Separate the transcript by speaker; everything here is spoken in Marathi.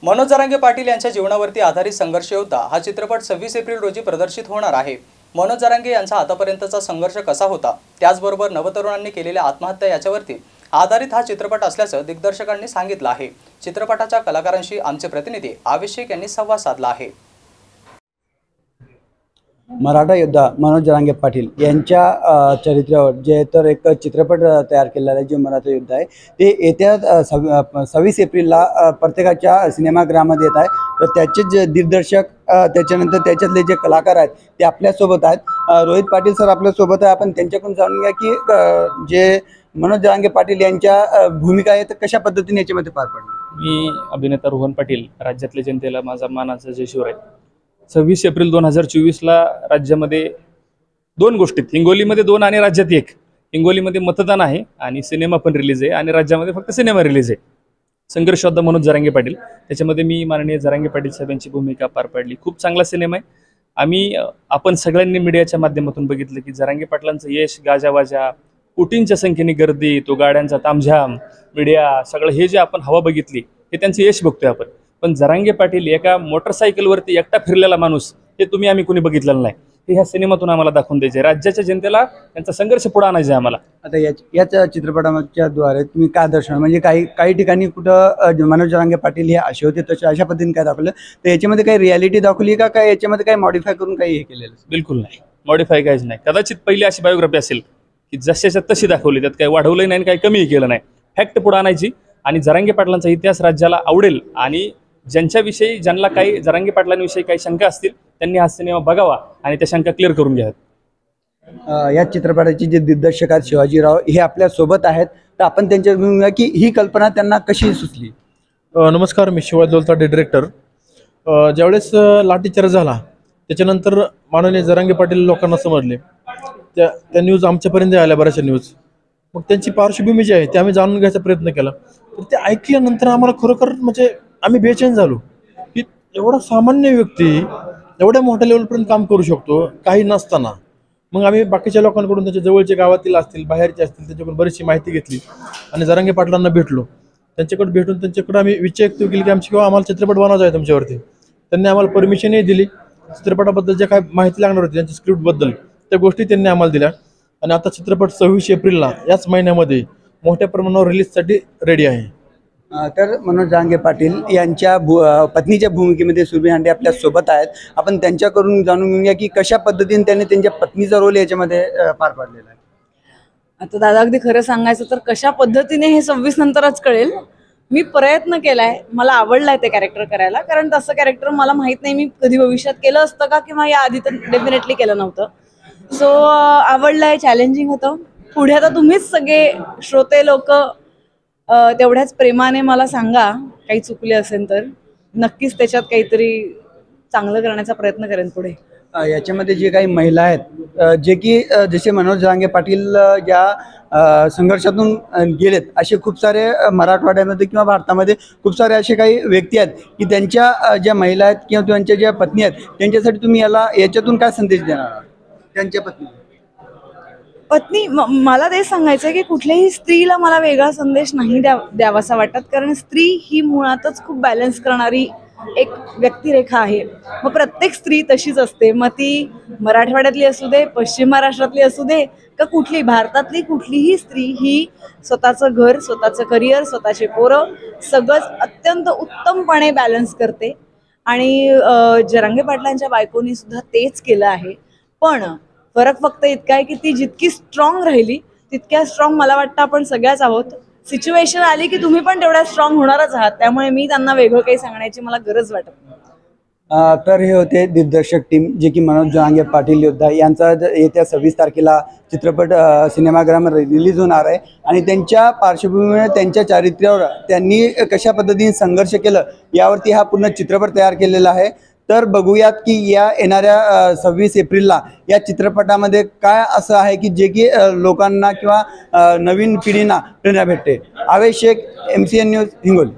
Speaker 1: मनोज जरांगे पाटील यांच्या जीवनावरती आधारित संघर्ष योद्धा हा चित्रपट 26 एप्रिल रोजी प्रदर्शित होणार आहे। मनोज जरांगे यांचा आतापर्यंतचा संघर्ष कसा होता, त्याचबरोबर नवतरुणांनी केलेल्या आत्महत्या याच्यावरती आधारित हा चित्रपट असल्याचं दिग्दर्शकांनी सांगितलं आहे। चित्रपटाच्या कलाकारांशी आमचे प्रतिनिधी आवेश शेख यांनी संवाद साधला आहे।
Speaker 2: मराठा योद्धा मनोज जरांगे पाटील यांच्या चरित्रावर जे तर एक चित्रपट तयार केलेला आहे, जे मराठा योद्धा आहे ते येत्या 26 एप्रिलला प्रत्येकाच्या सिनेमागृहामध्ये येत आहे। तर त्याचे जे दिग्दर्शक त्याच्यानंतर त्याच्यातले जे कलाकार आहेत ते आपल्यासोबत आहेत। रोहित पाटील सर आपल्यासोबत आहे। आपण त्यांच्याकडून जाणून घ्या की जे मनोज जरांगे पाटील यांच्या भूमिका आहे तर कशा पद्धतीने याच्यामध्ये पार पडली।
Speaker 3: मी अभिनेता रोहन पाटील, राज्यातल्या जनतेला माझा मानाचा जयशिवर आहे। 26 एप्रिल 2024ला राज्यामध्ये दोन गोष्टीत, हिंगोलीमध्ये 2 आणि राज्यात 1। हिंगोलीमध्ये मतदान आहे आणि सिनेमा पण रिलीज आहे आणि राज्यामध्ये फक्त सिनेमा रिलीज आहे। संघर्ष योद्धा मनोज जरांगे पाटील, त्याच्यामध्ये मी माननीय जरांगे पाटील साहेबांची भूमिका पार पाडली। खूप चांगला सिनेमा आहे। आपण सगळ्यांनी मीडियाच्या माध्यमातून बघितलं की जरांगे पाटलांचं यश, गाजावाजा, कोटींच्या संख्येने गर्दी, तो गाड्यांचा तामझाम, मीडिया, सगळं हे जे आपण हवा बघितली हे त्यांचं यश बघतोय आपण। पण जरांगे पाटील एका मोटरसायकलवरती एकटा फिरलेला माणूस हे तुम्ही आम्ही कोणी बघितलेलं नाही। हे ह्या सिनेमातून आम्हाला दाखवून द्यायचे, राज्याच्या जनतेला त्यांचा संघर्ष पुढे आणायचा आहे आम्हाला।
Speaker 2: आता याच चित्रपटाच्या द्वारे तुम्ही काय दर्शवणार, म्हणजे काही ठिकाणी कुठं मनोज जरांगे पाटील हे असे होते तसे अशा पद्धतीने काय दाखवलं, तर याच्यामध्ये काही रियालिटी दाखवली का, काय याच्यामध्ये काही मॉडिफाय करून काही हे केलेलं?
Speaker 3: बिलकुल नाही, मॉडिफाय काहीच नाही। कदाचित पहिली अशी बायोग्राफी असेल की जशाच्या तशी दाखवली, त्यात काही वाढवलंही नाही आणि काही कमीही केलं नाही। फॅक्ट पुढे आणायची आणि जरांगे पाटलांचा इतिहास राज्याला आवडेल आणि ज्यांच्याविषयी ज्यांना काही जरांगे पाटलांविषयी काही शंका असतील त्यांनी हा सिनेमा बघावा आणि त्या शंका क्लिअर करून घ्याव्यात।
Speaker 2: या चित्रपटाचे जे दिग्दर्शक आहेत शिवाजीराव हे आपल्या सोबत आहेत, तर आपण त्यांच्या की ही कल्पना त्यांना कशी सुचली?
Speaker 4: नमस्कार, मी शिवाजी दोलताडे, डिरेक्टर। ज्यावेळेस लाठीचार्ज झाला त्याच्यानंतर माननीय जरांगे पाटील लोकांना समजले, त्या न्यूज आमच्यापर्यंत आल्या, बऱ्याचशा न्यूज। मग त्यांची पार्श्वभूमी जी आहे ते आम्ही जाणून घ्यायचा प्रयत्न केला। तर ते ऐकल्यानंतर आम्हाला खरोखर म्हणजे आम्ही बेचैन झालो की एवढा सामान्य व्यक्ती एवढ्या मोठ्या लेवलपर्यंत काम करू शकतो काही नसताना। मग आम्ही बाकीच्या लोकांकडून, त्यांच्या जवळचे गावातील असतील, बाहेरचे असतील, त्यांच्याकडून बरीचशी माहिती घेतली आणि जरांगे पाटलांना भेटलो। त्यांच्याकडे भेटून त्यांच्याकडे आम्ही विचार केली की आम्हाला चित्रपट बनवायचा आहे तुमच्यावरती। त्यांनी आम्हाला परमिशनही दिली। चित्रपटाबद्दल ज्या काय माहिती लागणार होती त्यांच्या स्क्रिप्टबद्दल त्या गोष्टी त्यांनी आम्हाला दिल्या आणि आता चित्रपट 26 एप्रिलला याच महिन्यामध्ये मोठ्या प्रमाणावर रिलीजसाठी रेडी आहे।
Speaker 2: तर मनोज जरांगे पाटील यांच्या पत्नीच्या भूमिकेमध्ये सुरभी हांडे आपल्या सोबत आहेत। आपण त्यांच्याकडून जाणून घेऊया की कशा पद्धतीने त्यांनी त्यांच्या पत्नीचा रोल याच्यामध्ये पार पाडलेला आहे।
Speaker 5: आता दादा, अगदी खरं सांगायचं तर कशा पद्धतीने हे 26 नंतरच कळेल। मी प्रयत्न केलाय, मला आवडलाय ते कॅरेक्टर करायला, कारण तसं कॅरेक्टर मला माहित नाही मी कधी भविष्यात केलं असतं का किंवा या आधी तर डेफिनेटली केलं नव्हतं। सो आवडलंय, चॅलेंजिंग होतं। पुढे आता तुम्हीच सगळे श्रोते लोक तेवढ्याच प्रेमाने मला सांगा, काही चुकले असेल तर नक्कीच त्याच्यात काहीतरी चांगलं करण्याचा प्रयत्न करेन पुढे।
Speaker 2: याच्यामध्ये जे काही महिला आहेत जे की जसे मनोज जरांगे पाटील ज्या संघर्षातून गेलेत, असे खूप सारे मराठवाड्यामध्ये किंवा भारतामध्ये खूप सारे असे काही व्यक्ती आहेत की त्यांच्या ज्या महिला आहेत किंवा त्यांच्या ज्या पत्नी आहेत त्यांच्यासाठी तुम्ही याच्यातून काय संदेश देणार आहात? त्यांच्या पत्नी
Speaker 5: मला ते सांगायचं की कुठल्याही स्त्रीला मला वेगळा संदेश नाही द्यावासा वाटत, कारण स्त्री ही मुळातच खूप बॅलन्स करणारी एक व्यक्तिरेखा आहे। मग प्रत्येक स्त्री तशीच असते, मग ती मराठवाड्यातली असू दे, पश्चिम महाराष्ट्रातली असू दे, का कुठली भारतातली कुठलीही स्त्री ही स्वतःचं घर, स्वतःचं करिअर, स्वतःचे पोरं सगळंच अत्यंत उत्तमपणे बॅलन्स करते आणि जरांगे पाटलांच्या बायकोनी सुद्धा तेच केलं आहे। पण फरक फक्त इतका आहे की ती जितकी स्ट्रॉंग राहिली तितक्या स्ट्रॉंग मला वाटतं आपण सगळ्याच आहोत। सिच्युएशन आली की तुम्ही पण तेवढ्या स्ट्रॉंग होणारच आहात, त्यामुळे मी त्यांना वेगळं काही सांगण्याची मला गरज वाटत नाही।
Speaker 2: तर हे होते दिग्दर्शक टीम जे की मनोज जरांगे पाटील योद्धा यांचा येत्या 26 तारखेला चित्रपट सिनेमागृहामध्ये रिलीज होणार आहे आणि त्यांच्या पार्श्वभूमीवर, त्यांच्या चारित्र्यावर त्यांनी कशा पद्धतीने संघर्ष केलं यावरती हा पूर्ण चित्रपट तयार केलेला आहे। तर बघूयात की या येणाऱ्या 26 एप्रिलला या चित्रपटामध्ये काय असं आहे की जे की लोकांना किंवा नवीन पिढींना प्रेरणा भेटते। आवेश शेख, MCN न्यूज, हिंगोली।